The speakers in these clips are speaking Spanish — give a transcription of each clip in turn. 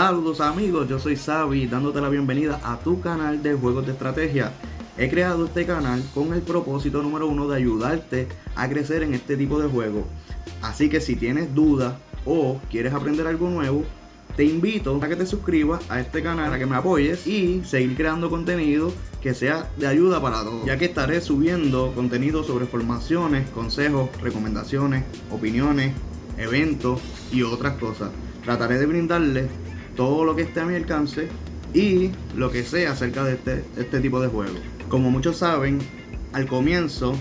Saludos amigos, yo soy Xavi dándote la bienvenida a tu canal de juegos de estrategia. He creado este canal con el propósito número uno de ayudarte a crecer en este tipo de juegos. Así que si tienes dudas o quieres aprender algo nuevo, te invito a que te suscribas a este canal para que me apoyes y seguir creando contenido que sea de ayuda para todos, ya que estaré subiendo contenido sobre formaciones, consejos, recomendaciones, opiniones, eventos y otras cosas. Trataré de brindarles todo lo que esté a mi alcance y lo que sea acerca de este tipo de juegos. Como muchos saben, al comienzo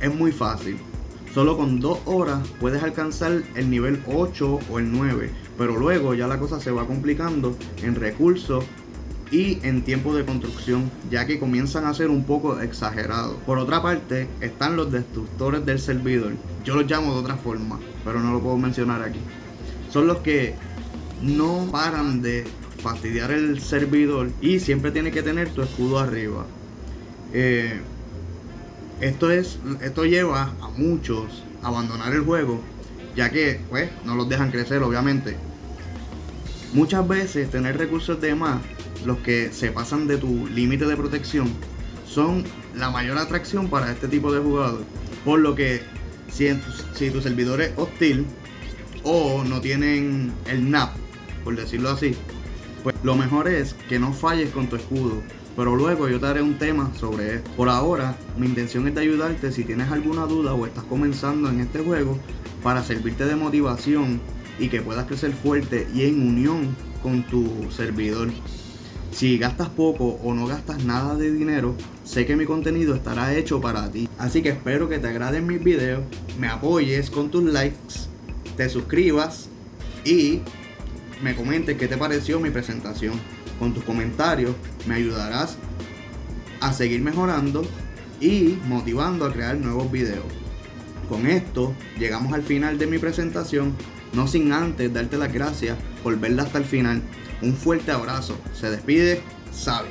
es muy fácil. Solo con 2 horas puedes alcanzar el nivel 8 o el 9, pero luego ya la cosa se va complicando en recursos y en tiempo de construcción, ya que comienzan a ser un poco exagerados. Por otra parte, están los destructores del servidor. Yo los llamo de otra forma, pero no lo puedo mencionar aquí. Son los que no paran de fastidiar el servidor y siempre tienes que tener tu escudo arriba. Esto lleva a muchos a abandonar el juego, ya que pues no los dejan crecer, obviamente. Muchas veces tener recursos de más, los que se pasan de tu límite de protección, son la mayor atracción para este tipo de jugador. Por lo que si tu servidor es hostil o no tienen el NAP, por decirlo así, pues lo mejor es que no falles con tu escudo. Pero luego yo te haré un tema sobre esto. Por ahora, mi intención es de ayudarte si tienes alguna duda o estás comenzando en este juego, para servirte de motivación y que puedas crecer fuerte y en unión con tu servidor. Si gastas poco o no gastas nada de dinero, sé que mi contenido estará hecho para ti. Así que espero que te agraden mis videos, me apoyes con tus likes, te suscribas y me comentes qué te pareció mi presentación. Con tus comentarios me ayudarás a seguir mejorando y motivando a crear nuevos videos. Con esto llegamos al final de mi presentación, no sin antes darte las gracias por verla hasta el final. Un fuerte abrazo, se despide Xavi.